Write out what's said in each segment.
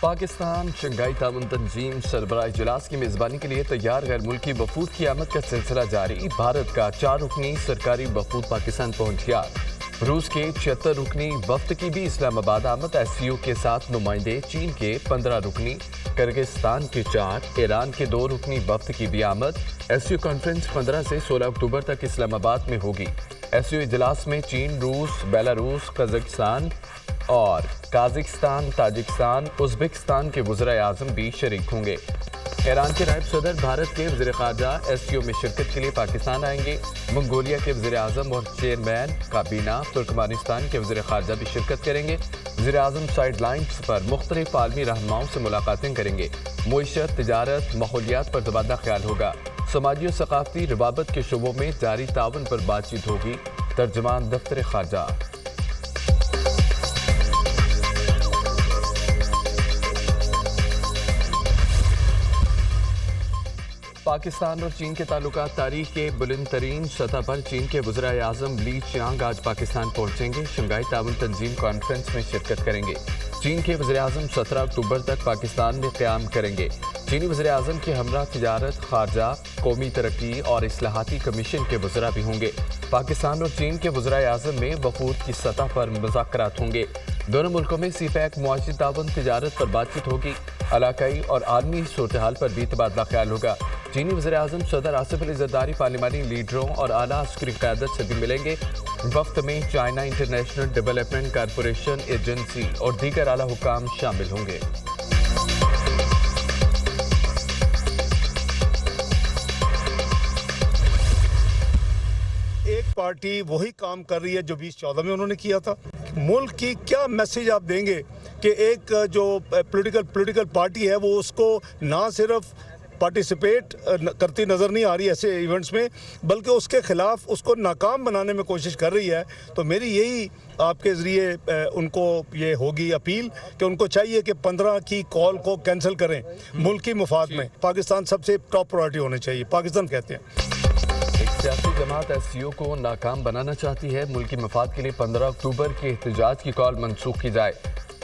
Pakistan Shanghai ताउन तंजीम सरबराह इजलास की मेज़बानी के लिए तैयार गैर मुल्की वफूद की आमद का सिलसिला जारी। भारत का 4 रुकनी सरकारी वफूद पाकिस्तान पहुंच गया। रूस के 76 रुकनी वफ्द की भी इस्लामाबाद आमद। SCO के 7 नुमाइंदे, चीन के 15 रुकनी, किर्गिस्तान के 4, ईरान के 2 रुकनी वफ्द की भी आमद। SCO कॉन्फ्रेंस 15 से 16 अक्टूबर तक इस्लामाबाद में होगी। SCO इजलास में चीन, रूस, बेलारूस, कजाकिस्तान और काज़ाकिस्तान, ताजिकिस्तान, उज़्बेकिस्तान के वज़ीर-ए-आज़म भी शरीक होंगे। ईरान के नायब सदर भारत के वज़ीर ख़ारजा SCO में शिरकत के लिए पाकिस्तान आएंगे। मंगोलिया के वज़ीर-ए-आज़म और चेयरमैन काबीना तुर्कमानिस्तान के वज़ीर ख़ारजा भी शिरकत करेंगे। वज़ीर-ए-आज़म साइड लाइन्स पर मुख्तलिफ आलमी रहनुमाओं से मुलाकातें करेंगे। मुईशत, तिजारत, माहौलियात पर तबादला ख्याल होगा। समाजी और सकाफती रवाबत के शोबों में जारी ताउन पर बातचीत होगी। तर्जुमान दफ्तर ख़ारजा। पाकिस्तान और चीन के ताल्लुकात तारीख के बुलंद तरीन सतह पर चीन के वज़ीर-ए-आज़म ली चियांग आज पाकिस्तान पहुंचेंगे। शंघाई ताउन तंजीम कॉन्फ्रेंस में शिरकत करेंगे। चीन के वज़ीर-ए-आज़म 17 अक्टूबर तक पाकिस्तान में क़याम करेंगे। चीनी वज़ीर-ए-आज़म के हमरा तिजारत, खारजा, कौमी तरक्की और इस्लाहाती कमीशन के वज़रा भी होंगे। पाकिस्तान और चीन के वज़ीर-ए-आज़म में वफूद की सतह पर मुज़ाकरात होंगे। दोनों मुल्कों में CPEC, मुआशी ताउन, तिजारत पर बातचीत होगी। इलाकाई और आलमी सूरत-ए-हाल पर भी तबादला ख्याल होगा। चीनी वज़ीर-ए-आज़म सदर आसिफ अली ज़रदारी पार्लिमानी लीडरों और आला अस्करी क़यादत से भी मिलेंगे। वफ्त में China international development corporation agency और दीगर आला हुक्काम शामिल होंगे। एक पार्टी वही काम कर रही है जो 2014 में उन्होंने किया था। मुल्क की क्या मैसेज आप देंगे कि एक जो पॉलिटिकल पार्टी है वो उसको ना सिर्फ पार्टिसिपेट करती नज़र नहीं आ रही ऐसे इवेंट्स में, बल्कि उसके ख़िलाफ़ उसको नाकाम बनाने में कोशिश कर रही है। तो मेरी यही आपके ज़रिए उनको ये होगी अपील कि उनको चाहिए कि 15 की कॉल को कैंसिल करें। मुल्क की मुफाद में पाकिस्तान सबसे टॉप प्रायोरिटी होनी चाहिए, पाकिस्तान कहते हैं। एक सियासी जमात SCO को नाकाम बनाना चाहती है। मुल्की मफाद के लिए 15 अक्टूबर के एहतजाज की कॉल मनसूख की जाए।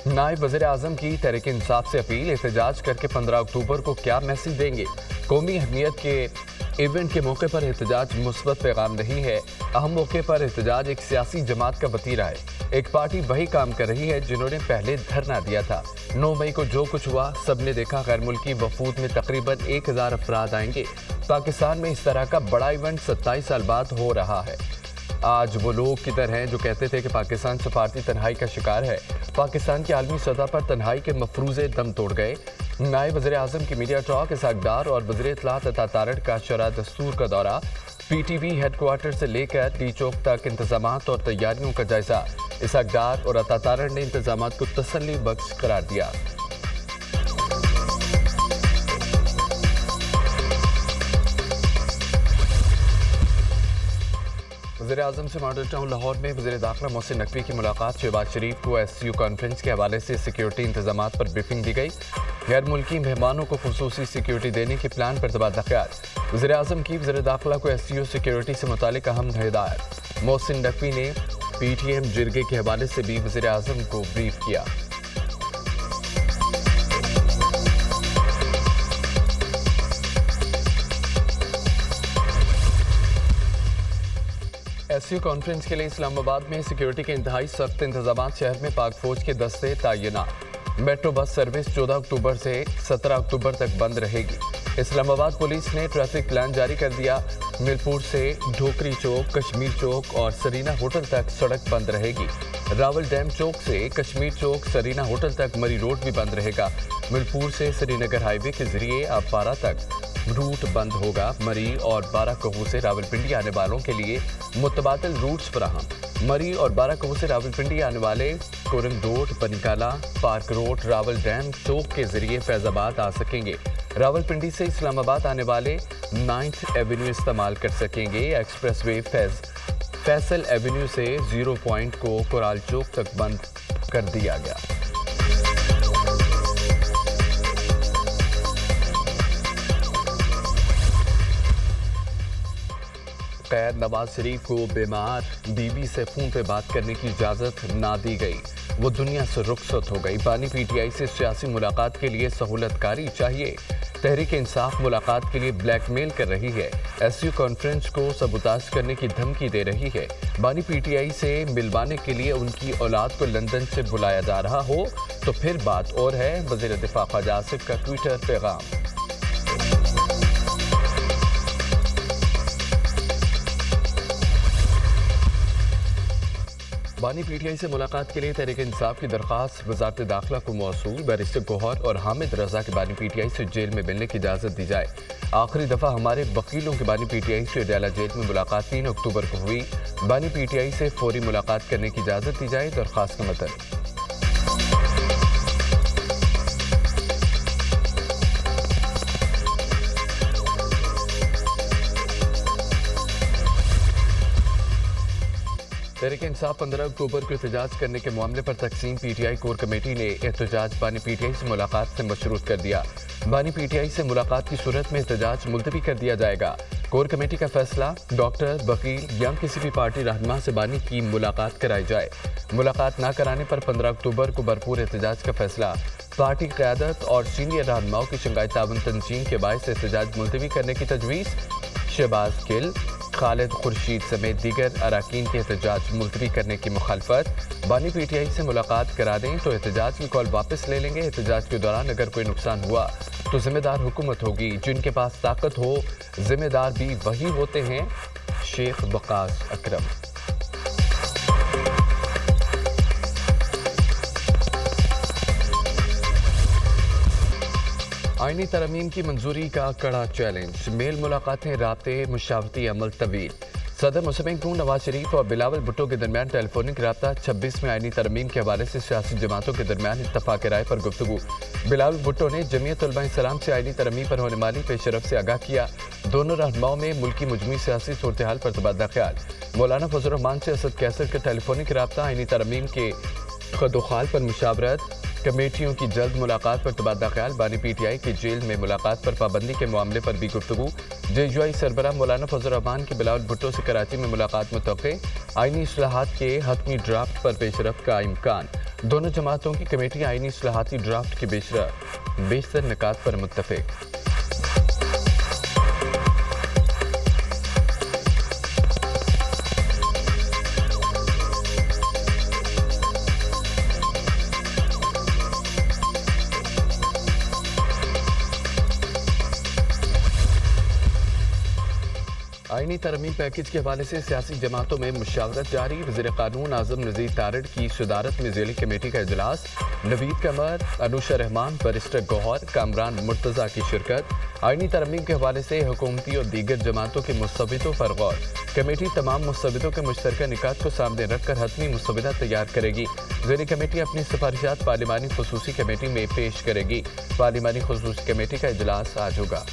नायब वज़ीर-ए-आज़म की तहरीक इंसाफ से अपील, एहतजाज करके 15 अक्टूबर को क्या मैसेज देंगे। कौमी अहमियत के इवेंट के मौके पर एहतजाज मुस्बत पैगाम नहीं है। अहम मौके पर एहतजाज एक सियासी जमात का वतीरा है। एक पार्टी वही काम कर रही है जिन्होंने पहले धरना दिया था। 9 मई को जो कुछ हुआ सबने देखा। गैर मुल्की वफूद में तकरीबन 1000 अफराद आएंगे। पाकिस्तान में इस तरह का बड़ा इवेंट 27 साल बाद हो रहा है। आज वो लोग किधर हैं जो कहते थे कि पाकिस्तान सफारती तन्हाई का शिकार है। पाकिस्तान की आलमी सतह पर तन्हाई के मफरूज़े दम तोड़ गए। नायब वज़ीर-ए-आज़म की मीडिया टॉक, इसहाक डार और वज़ीर इत्तलात अता तारड़ का शरह दस्तूर का दौरा। PTV हेडक्वार्टर से लेकर टी चौक तक इंतजामात और तैयारियों का जायजा। इसहाक डार और अता तारड़ ने इंतजामात को तसल्ली बख्श करार दिया। वज़ीर-ए-आज़म से मॉडल टाउन लाहौर में वज़ीर दाखिला मोहसिन नकवी की मुलाकात। शहबाज शरीफ को SCO कॉन्फ्रेंस के हवाले से सिक्योरिटी इंतजामात पर ब्रीफिंग दी गई। गैर मुल्की मेहमानों को खुसूसी सिक्योरिटी देने के प्लान पर तबादला ख्याल। वज़ीर-ए-आज़म की वज़ीर दाखिला को SCO सिक्योरिटी से मुतालिक अहम हिदायत। मोहसिन नकवी ने PTM जिरगे के हवाले से भी वज़ीर-ए-आज़म को ब्रीफ किया। SCO कॉन्फ्रेंस के लिए इस्लामाबाद में सिक्योरिटी के इंतहाई सख्त इंतजाम। शहर में पाक फौज के दस्ते तैनात। मेट्रो बस सर्विस 14 अक्टूबर से 17 अक्टूबर तक बंद रहेगी। इस्लामाबाद पुलिस ने ट्रैफिक प्लान जारी कर दिया। मिरपुर से ढोकरी चौक, कश्मीर चौक और सरीना होटल तक सड़क बंद रहेगी। रावल डैम चौक से कश्मीर चौक, सरीना होटल तक मरी रोड भी बंद रहेगा। मिरपुर से श्रीनगर हाईवे के जरिए अब पारा तक रूट बंद होगा। मरी और बाराकहू से रावलपिंडी आने वालों के लिए मुतबादिल रूट्स फराहम। मरी और बाराकहू से रावलपिंडी आने वाले Korang road, Banikala, park road, Rawal dam chowk के जरिए फैजाबाद आ सकेंगे। रावलपिंडी से इस्लामाबाद आने वाले 9th एवेन्यू इस्तेमाल कर सकेंगे। एक्सप्रेसवे फैसल एवेन्यू से 0 पॉइंट को कोराल चौक तक बंद कर दिया गया। قید نواز شریف کو بیمار بیوی سے فون پہ بات کرنے کی اجازت نہ دی گئی، وہ دنیا سے رخصت ہو گئی۔ بانی پی ٹی آئی سے سیاسی ملاقات کے لیے سہولت کاری چاہیے، تحریک انصاف ملاقات کے لیے بلیک میل کر رہی ہے، ایس یو کانفرنس کو سبوتاژ کرنے کی دھمکی دے رہی ہے۔ بانی پی ٹی آئی سے ملوانے کے لیے ان کی اولاد کو لندن سے بلایا جا رہا ہو تو پھر بات اور ہے۔ وزیر دفاع خواجہ آصف کا ٹویٹر پیغام۔ بانی پی ٹی آئی سے ملاقات کے لیے تحریک انصاف کی درخواست وزارت داخلہ کو موصول، بیرسٹر گوہر اور حامد رضا کے بانی پی ٹی آئی سے جیل میں ملنے کی اجازت دی جائے۔ آخری دفعہ ہمارے وکیلوں کے بانی پی ٹی آئی سے ڈیالہ جیل میں ملاقات 3 اکتوبر کو ہوئی۔ بانی پی ٹی آئی سے فوری ملاقات کرنے کی اجازت دی جائے۔ درخواست کا متن۔ تحریک انصاف 15 اکتوبر کو احتجاج کرنے کے معاملے پر تقسیم P T I core committee نے احتجاج بانی پی ٹی آئی سے ملاقات سے مشروط کر دیا۔ بانی پی ٹی آئی سے ملاقات کی صورت میں احتجاج ملتوی کر دیا جائے گا۔ کور کمیٹی کا فیصلہ، ڈاکٹر، وکیل یا کسی بھی پارٹی رہنما سے بانی کی ملاقات کرائی جائے۔ ملاقات نہ کرانے پر 15 اکتوبر کو بھرپور احتجاج کا فیصلہ۔ پارٹی قیادت اور سینئر رہنماؤں کی شنگھائی تعاون تنظیم کے باعث احتجاج ملتوی کرنے کی تجویز۔ شہباز گل، خالد خورشید سمیت دیگر اراکین کے احتجاج ملتوی کرنے کی مخالفت۔ بانی پی ٹی آئی سے ملاقات کرا دیں تو احتجاج کی کال واپس لے لیں گے۔ احتجاج کے دوران اگر کوئی نقصان ہوا تو ذمہ دار حکومت ہوگی، جن کے پاس طاقت ہو ذمہ دار بھی وہی ہوتے ہیں۔ شیخ وقاص اکرم۔ آئینی ترمیم کی منظوری کا کڑا چیلنج، میل ملاقاتیں، رابطے، مشاورتی عمل طویل۔ صدر مسلم ق نواز شریف اور بلاول بھٹو کے درمیان ٹیلی فونک رابطہ 26 میں آئینی ترمیم کے حوالے سے سیاسی جماعتوں کے درمیان اتفاق رائے پر گفتگو۔ بلاول بھٹو نے جمعیت علماء اسلام سے آئینی ترمیم پر ہونے والی پیش رفت سے آگاہ کیا۔ دونوں رہنماؤں میں ملکی مجموعی سیاسی صورتحال پر تبادلہ خیال۔ مولانا فضل الرحمان سے اسد کیسر کا ٹیلی فونک رابطہ، آئینی ترمیم کے خد و خال پر مشاورت، کمیٹیوں کی جلد ملاقات پر تبادلہ خیال۔ بانی پی ٹی آئی کی جیل میں ملاقات پر پابندی کے معاملے پر بھی گفتگو۔ جے یو آئی سربراہ مولانا فضل الرحمان کی بلاول بھٹو سے کراچی میں ملاقات متوقع۔ آئینی اصلاحات کے حتمی ڈرافٹ پر پیش رفت کا امکان۔ دونوں جماعتوں کی کمیٹی آئینی اصلاحاتی ڈرافٹ کی بیشتر نکات پر متفق۔ آئینی ترمیم پیکج کے حوالے سے سیاسی جماعتوں میں مشاورت جاری۔ وزیر قانون اعظم نذیر تارڑ کی صدارت میں ذیلی کمیٹی کا اجلاس۔ نوید قمر، انوشا رحمان، بیرسٹر گوہر، کامران مرتضیٰ کی شرکت۔ آئینی ترمیم کے حوالے سے حکومتی اور دیگر جماعتوں کے مستبدوں پر غور۔ کمیٹی تمام مستبدوں کے مشترکہ نکات کو سامنے رکھ کر حتمی مسودہ تیار کرے گی۔ ذیلی کمیٹی اپنی سفارشات پارلیمانی خصوصی کمیٹی میں پیش کرے گی۔ پارلیمانی خصوصی کمیٹی کا اجلاس آج ہوگا۔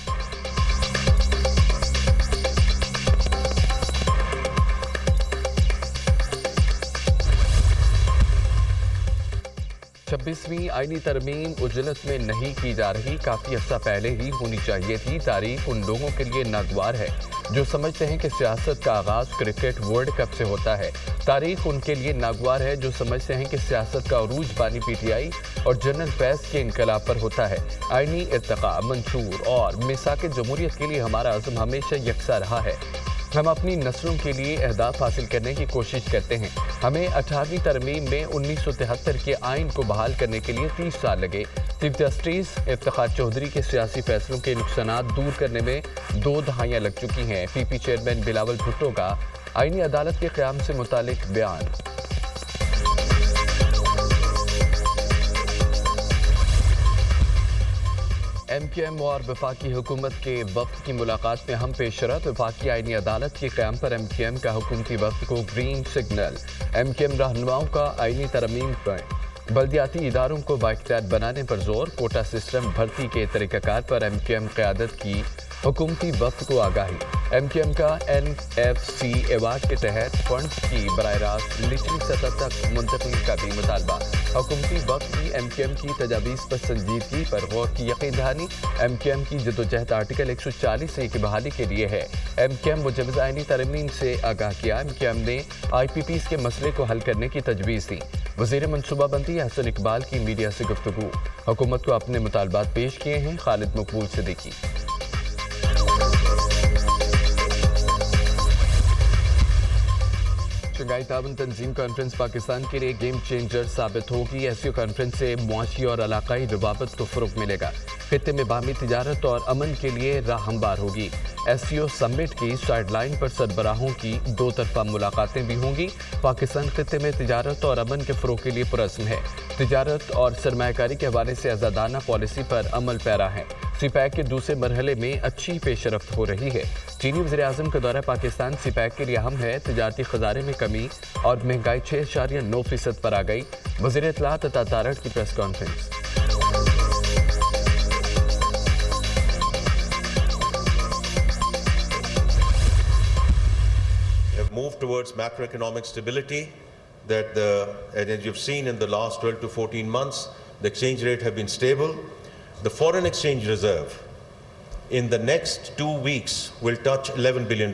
26ویں آئینی ترمیم عجلت میں نہیں کی جا رہی، کافی عرصہ پہلے ہی ہونی چاہیے تھی۔ تاریخ ان لوگوں کے لیے ناگوار ہے جو سمجھتے ہیں کہ سیاست کا آغاز کرکٹ ورلڈ کپ سے ہوتا ہے۔ تاریخ ان کے لیے ناگوار ہے جو سمجھتے ہیں کہ سیاست کا عروج بانی پی ٹی آئی اور جنرل فیض کے انقلاب پر ہوتا ہے۔ آئینی ارتقاء منشور اور میثاق جمہوریت کے لیے ہمارا عزم ہمیشہ یکساں رہا ہے۔ ہم اپنی نسلوں کے لیے اہداف حاصل کرنے کی کوشش کرتے ہیں۔ ہمیں 18ویں ترمیم میں 1973 کے آئین کو بحال کرنے کے لیے 30 سال لگے۔ چیف جسٹس افتخار چودھری کے سیاسی فیصلوں کے نقصانات دور کرنے میں 2 دہائیاں لگ چکی ہیں۔ پی پی چیئرمین بلاول بھٹو کا آئینی عدالت کے قیام سے متعلق بیان۔ ایم کیو ایم اور وفاقی حکومت کے وفد کی ملاقات میں اہم پیشرفت۔ وفاقی آئینی عدالت کے قیام پر ایم کیو ایم کا حکومتی وفد کو green signal. M Q M رہنماؤں کا آئینی ترمیم پر بلدیاتی اداروں کو بااختیار بنانے پر زور۔ کوٹا سسٹم بھرتی کے طریقہ کار پر ایم کیو ایم قیادت کی حکومتی وفد کو آگاہی۔ MQM का NFC एवार्ड के तहत फंड की बराह रास्त निचली सतह तक मुंतकली का भी मुतालबा। हुकूमती वक्त की MQM की तजावीज़ पर संजीदगी पर गौर की यकीन दहानी। MQM की जदोजहद आर्टिकल 140A की बहाली के लिए है। MQM मुजवज़ आइनी तरमीम से आगाह किया। MQM ने IPPs के मसले को हल करने की तजवीज़ दी। वज़ीर मनसूबाबंदी हसन इकबाल की मीडिया से गुफ्तगू। हुकूमत को अपने मुतालबात पेश किए हैं। खालिद मकबूल सिद्दीकी। शंघाई ताउन तंजीम कॉन्फ्रेंस पाकिस्तान के लिए गेम चेंजर साबित होगी। SCO कॉन्फ्रेंस से मुआशी और इलाकाई रवाबत को फ़रोग़ मिलेगा। खित्ते में बाहमी तिजारत और अमन के लिए राह हमवार होगी। SCO समिट की साइडलाइन पर सरबराहों की दो तरफा मुलाकातें भी होंगी। पाकिस्तान खित्ते में तिजारत और अमन के फ़रोग़ के लिए पुरज़्म है। तिजारत और सरमायाकारी के हवाले से आज़ादाना पॉलिसी पर अमल पैरा है। CPEC के दूसरे मरहले में अच्छी पेशरफ्त हो रही है। चीनी वज़ीर-ए-आज़म का दौरा पाकिस्तान CPEC के लिए अहम है। तिजारती खजाने में कमी और महंगाई 6.9% पर आ गई। वज़ीर इत्तलात अता तारड़ की press conference. Move towards macroeconomic stability as you've seen in the last 12 to 14 months, the exchange rate have been stable. The foreign exchange reserve in the next 2 weeks will touch $11 billion,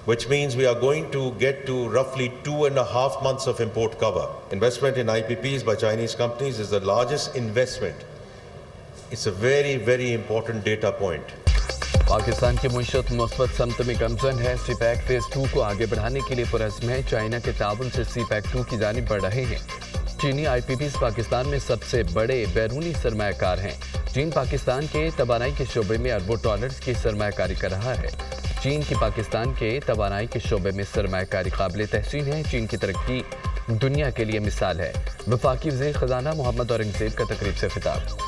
which means we are going to get to roughly 2.5 months of import cover. Investment in IPPs by Chinese companies is the largest investment. It's a very, very important data point. Pakistan की मुईशत मुस्बत समत में गमज़न है। CPEC phase 2 को आगे बढ़ाने के लिए पुरज़्म है। चाइना के ताउन से CPEC 2 की जानिब बढ़ रहे हैं। चीनी IPPs पाकिस्तान में सबसे बड़े बैरूनी सरमायाकार हैं। चीन पाकिस्तान के तवानाई के शोबे में अरबों डॉलर्स की सरमायाकारी कर रहा है। चीन की पाकिस्तान के तवानाई के शोबे में सरमायाकारी काबिल तहसीन है। चीन की तरक्की दुनिया के लिए मिसाल है। वफाकी वज़ीर ख़ज़ाना मोहम्मद औरंगज़ेब का तकरीब से खिताब।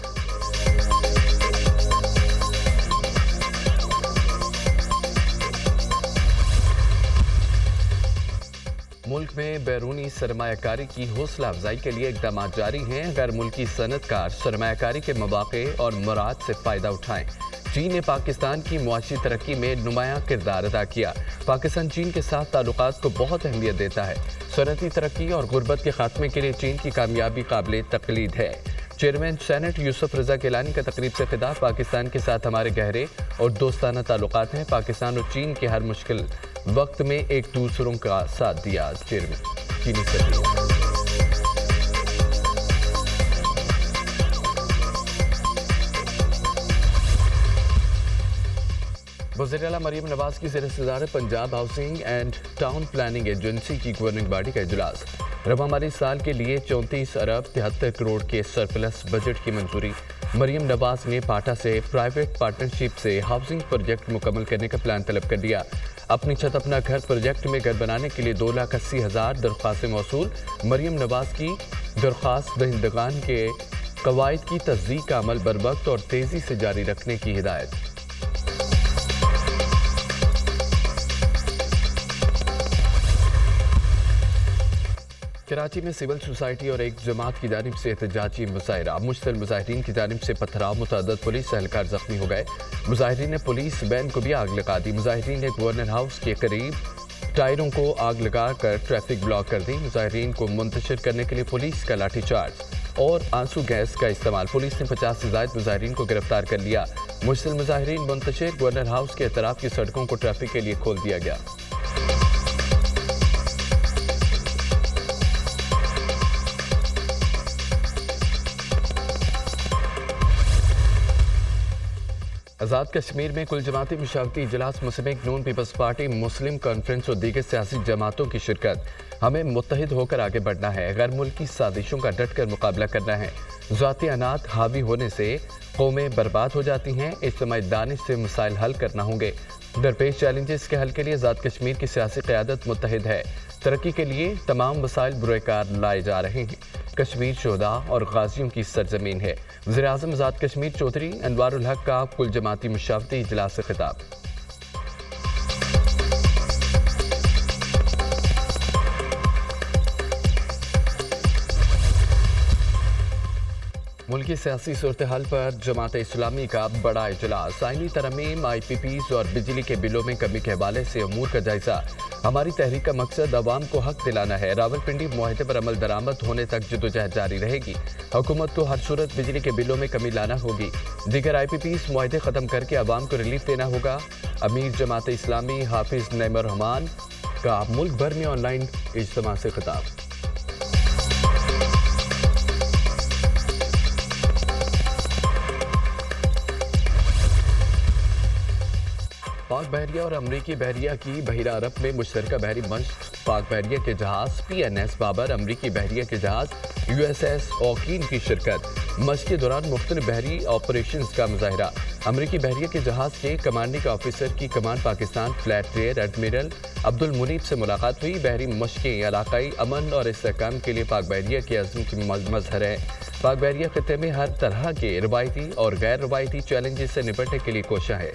मुल्क में बैरूनी सरमायाकारी की हौसला अफजाई के लिए इक़दाम जारी हैं। गैर मुल्की सनतकार सरमायाकारी के मौक़े और मुराद से फ़ायदा उठाएं। चीन ने पाकिस्तान की मुआशी तरक्की में नुमायां किरदार अदा किया। पाकिस्तान चीन के साथ ताल्लुकात को बहुत अहमियत देता है। सनती तरक्की और गुर्बत के खात्मे के लिए चीन की कामयाबी काबिल तक़लीद है। चेयरमैन सेनेट यूसुफ रज़ा गिलानी का तकरीब से खिताब। पाकिस्तान के साथ हमारे गहरे और दोस्ताना ताल्लुकात हैं। पाकिस्तान और चीन के हर मुश्किल वक्त में एक दूसरों का साथ दिया। चेयरमैन चीनी सदर। वज़ीर आला मरीम नवाज की ज़ेर-ए-सदारत Punjab housing and town planning agency की गवर्निंग बॉडी का इजलास। रवा माली साल के लिए 34 अरब 73 करोड़ के सरप्लस बजट की मंजूरी। मरीम नवाज ने पाटा से प्राइवेट पार्टनरशिप से हाउसिंग प्रोजेक्ट मुकम्मल करने का प्लान तलब कर दिया। अपनी छत अपना घर प्रोजेक्ट में घर बनाने के लिए 2,80,000 दरख्वास्तें मौसूल। मरीम नवाज की दरख्वास्त दहिंदगान के कवायद की तस्दीक का अमल बरवक्त और तेज़ी से जारी रखने की हिदायत। कराची में सिविल सोसाइटी और एक जमात की जानिब से एहतजाजी मुजाहिरा। मुश्तल मुजाहिरीन की जानिब से पथराव, मुतअद्दिद पुलिस एहलकार जख्मी हो गए। मुजाहिरीन ने पुलिस वैन को भी आग लगा दी। मुजाहिरीन ने गवर्नर हाउस के करीब टायरों को आग लगाकर ट्रैफिक ब्लॉक कर दी। मुजाहिरीन को मुंतशिर करने के लिए पुलिस का लाठीचार्ज और आंसू गैस का इस्तेमाल। पुलिस ने 50 से ज़ायद मुजाहिरीन को गिरफ्तार कर लिया। मुश्तल मुजाहिरीन मुंतशिर। गवर्नर हाउस के अतराफ की सड़कों को ट्रैफिक के लिए खोल दिया गया। आज़ाद कश्मीर में कुल जमाती मुशावरती इजलास मुस्लिम नून पीपल्स पार्टी, मुस्लिम कॉन्फ्रेंस और दीगर सियासी जमातों की शिरकत। हमें मुत्तहिद होकर आगे बढ़ना है। गैर मुल्की साजिशों का डट कर मुकाबला करना है। ज़ाती अनात हावी होने से कौमें बर्बाद हो जाती हैं। इज्तिमाई दानिश से मसाइल हल करना होंगे। दरपेश चैलेंजेस के हल के लिए आज़ाद कश्मीर की सियासी क़यादत मुत्तहिद है। तरक्की के लिए तमाम वसाइल बुरेकार लाए जा रहे हैं। कश्मीर शोहदा और गाजियों की सरजमीन है। वज़ीर-ए-आज़म आज़ाद कश्मीर चौधरी अनवारुल हक का कुल जमाती मुशावरती इजलास से खिताब। मुल्की सियासी सूरत हाल पर जमात इस्लामी का बड़ा इजलास। आईनी तरमीम, IPPs और बिजली के बिलों में कमी के हवाले से अमूर का जायजा। हमारी तहरीक का मकसद अवाम को हक दिलाना है। रावलपिंडी मुआहदे पर अमल दरामद होने तक जद्दोजहद जारी रहेगी। हुकूमत को हर सूरत बिजली के बिलों में कमी लाना होगी। दीगर IPPs मुआहदे ख़त्म करके अवाम को रिलीफ देना होगा। अमीर जमात इस्लामी हाफिज नईमुर रहमान का मुल्क भर में ऑनलाइन इज्तिमा से खिताब। पाक बहरिया और अमरीकी बहरिया की बहिरा अरब में मुश्तरका बहरी मशक। पाक बहरिया के जहाज PNS बाबर, अमरीकी बहरिया के जहाज USS ओकीन की शिरकत। मशक के दौरान मुख्तलिफ बहरी ऑपरेशंस का मुजाहरा। अमरीकी बहरिया के जहाज के कमांडिंग ऑफिसर की कमान Pakistan fleet rear admiral Abdul Munib से मुलाकात हुई। बहरी मशकें इलाकाई अमन और इस्तेहकाम के लिए पाक बहरिया के अज़्म की मज़हर है। पाक बहरिया खित्ते में हर तरह के रवायती और गैर रवायती चैलेंजेस से निपटने के लिए कोशिश है।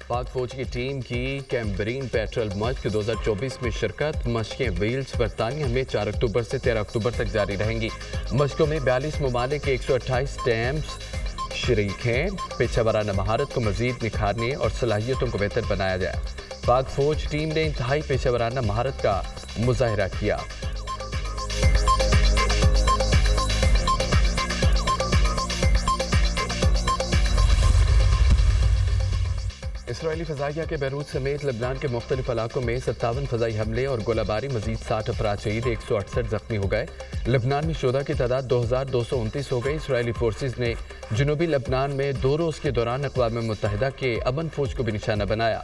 पाक फौज की टीम की कैम्ब्रीन पेट्रोल मशक 2024 में शिरकत। मशकें वेल्स बरतानिया में 4 अक्टूबर से 13 अक्टूबर तक जारी रहेंगी। मशकों में 42 ममालिक के 128 टैम्स शरीक हैं। पेशा वराना महारत को मजीद निखारने और सलाहियतों को बेहतर बनाया जाए। पाक फौज टीम ने इंतहाई पेशा वराना महारत का मुजाहरा किया। इसराइली फ़ज़ाइया के बैरूत समेत लबनान के मुख्तलिफ इलाकों में 57 फ़ज़ाई हमले और गोलाबारी, मजीद 60 अफराद शहीद, 168 जख्मी हो गए। लबनान में शुहदा की तादाद 2229 हो गई। इसराइली फोर्सेज ने जनूबी लबनान में 2 रोज़ के दौरान अक़वाम मुत्तहिदा के अमन फौज को भी निशाना बनाया।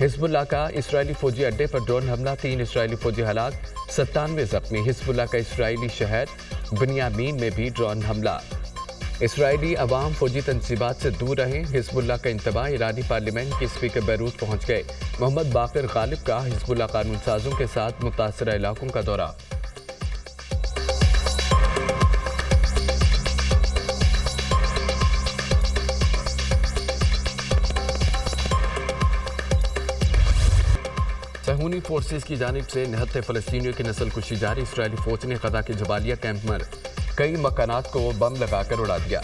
हिज़्बुल्लाह का इसराइली फौजी अड्डे पर ड्रोन हमला, 3 इसराइली फौजी हलाक, 97 जख्मी। हिज़्बुल्लाह का इसराइली शहर बनियामीन में भी ड्रोन हमला। इसराइली अवाम फौजी तनसीबात से दूर रहें। हिज़्बुल्लाह का इंतबाह। ईरानी पार्लियामेंट के स्पीकर बैरूत पहुंच गए। मोहम्मद बाक़िर गालिब का हिज़्बुल्लाह कानून साजों के साथ मुतासरा इलाकों का दौरा। सहूनी फोर्सेस की जानिब से 69 फ़लस्तीनियों की नस्ल कुशी जारी। इसराइली फौज ने ग़ज़ा के जबालिया कैंप में कई मकानात को बम लगाकर उड़ा दिया।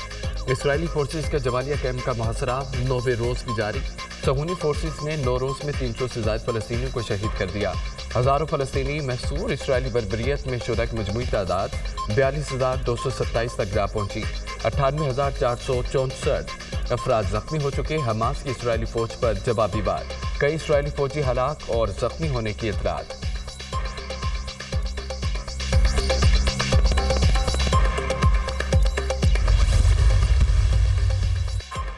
इसराइली फोर्सेस का जबालिया कैंप का मुहासरा 9वें रोज़ भी जारी। सहूनी फोर्सेस ने 9 रोज़ में 300 से ज़ायद फ़लस्तीनियों को शहीद कर दिया। हज़ारों फ़लस्तीनी महसूर। इसराइली बर्बरियत में शुहदा की मजमूई तादाद 42,227 तक जा पहुंची। 98,464 अफराद जख्मी हो चुके। हमास की इसराइली फ़ौज पर जवाबी वार। कई इसराइली फ़ौजी हलाक और जख्मी होने की इत्तलात।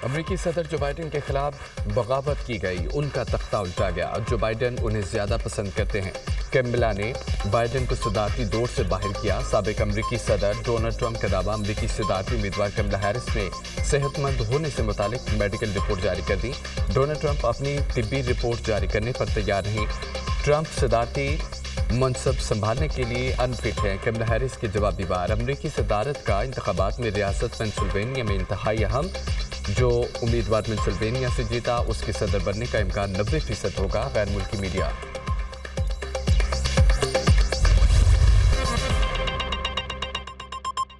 अमेरिकी सदर जो बाइडन के खिलाफ बगावत की गई, उनका तख्ता उल्टा गया। जो बाइडन उन्हें ज्यादा पसंद करते हैं। कैमला ने बाइडन को सदारती दौड़ से बाहर किया। साबिक अमेरिकी सदर डोनाल्ड ट्रंप का दावा। अमेरिकी सदारती उम्मीदवार कैमला हैरिस ने सेहतमंद होने से मुतालिक मेडिकल रिपोर्ट जारी कर दी। डोनाल्ड ट्रंप अपनी तिब्बी रिपोर्ट जारी करने पर तैयार नहीं। ट्रंप सदारती मनसब संभालने के लिए अनफिट हैं। कैमला हैरिस के जवाबी वार। अमेरिकी सदारत का इंतखाबात में रियासत पेंसिल्वेनिया में इंतहाई अहम। जो उम्मीदवार पेंसिल्वेनिया से जीता, उसके सदर बनने का इम्कान 90% होगा। गैर मुल्की मीडिया।